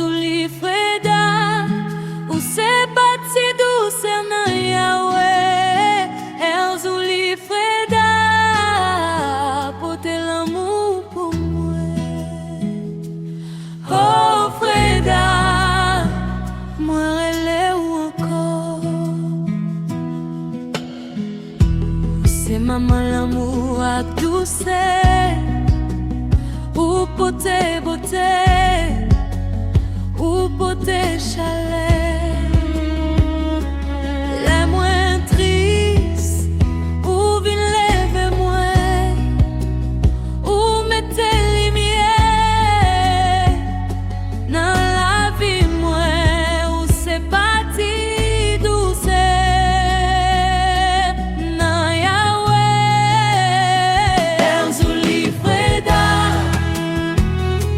Erzouli Freda, ou c'est parti douce nan Yahweh. Erzouli Freda, porter l'amour pour moi. Oh Freda, moi relais ou encore. C'est maman l'amour à douceur, ou beauté, ou beauté chalet. Les moins tristes, ou vin lever moins, ou mettez lumière dans la vie moins, ou c'est parti douce dans Yahweh. Erzouli Freda,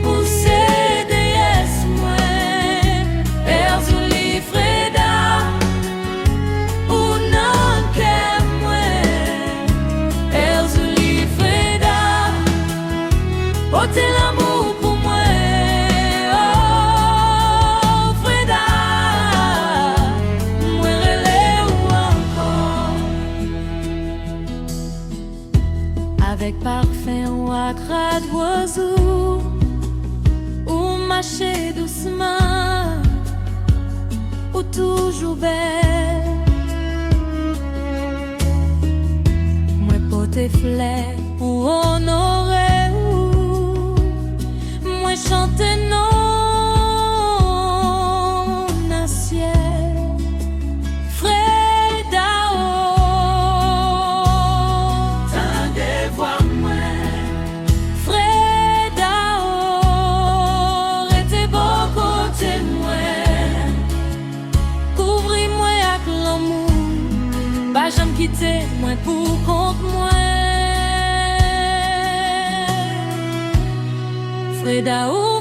ou c'est déesse moins. Erzouli Freda, ou non qu'est moins. Erzouli Freda, portez l'amour pour moi. Oh Freda, moi relais ou encore. Avec parfum ou accra d'oiseau, ou marcher doucement, ou toujours belle. Moi porter fleurs ou honorer, moi chanter non dans le ciel. Freda, oh, tendez voir moi. Freda, oh, restez bon côté moi. Couvris-moi avec l'amour, pas jamais quitter moi pour compte moi. Freda, oh,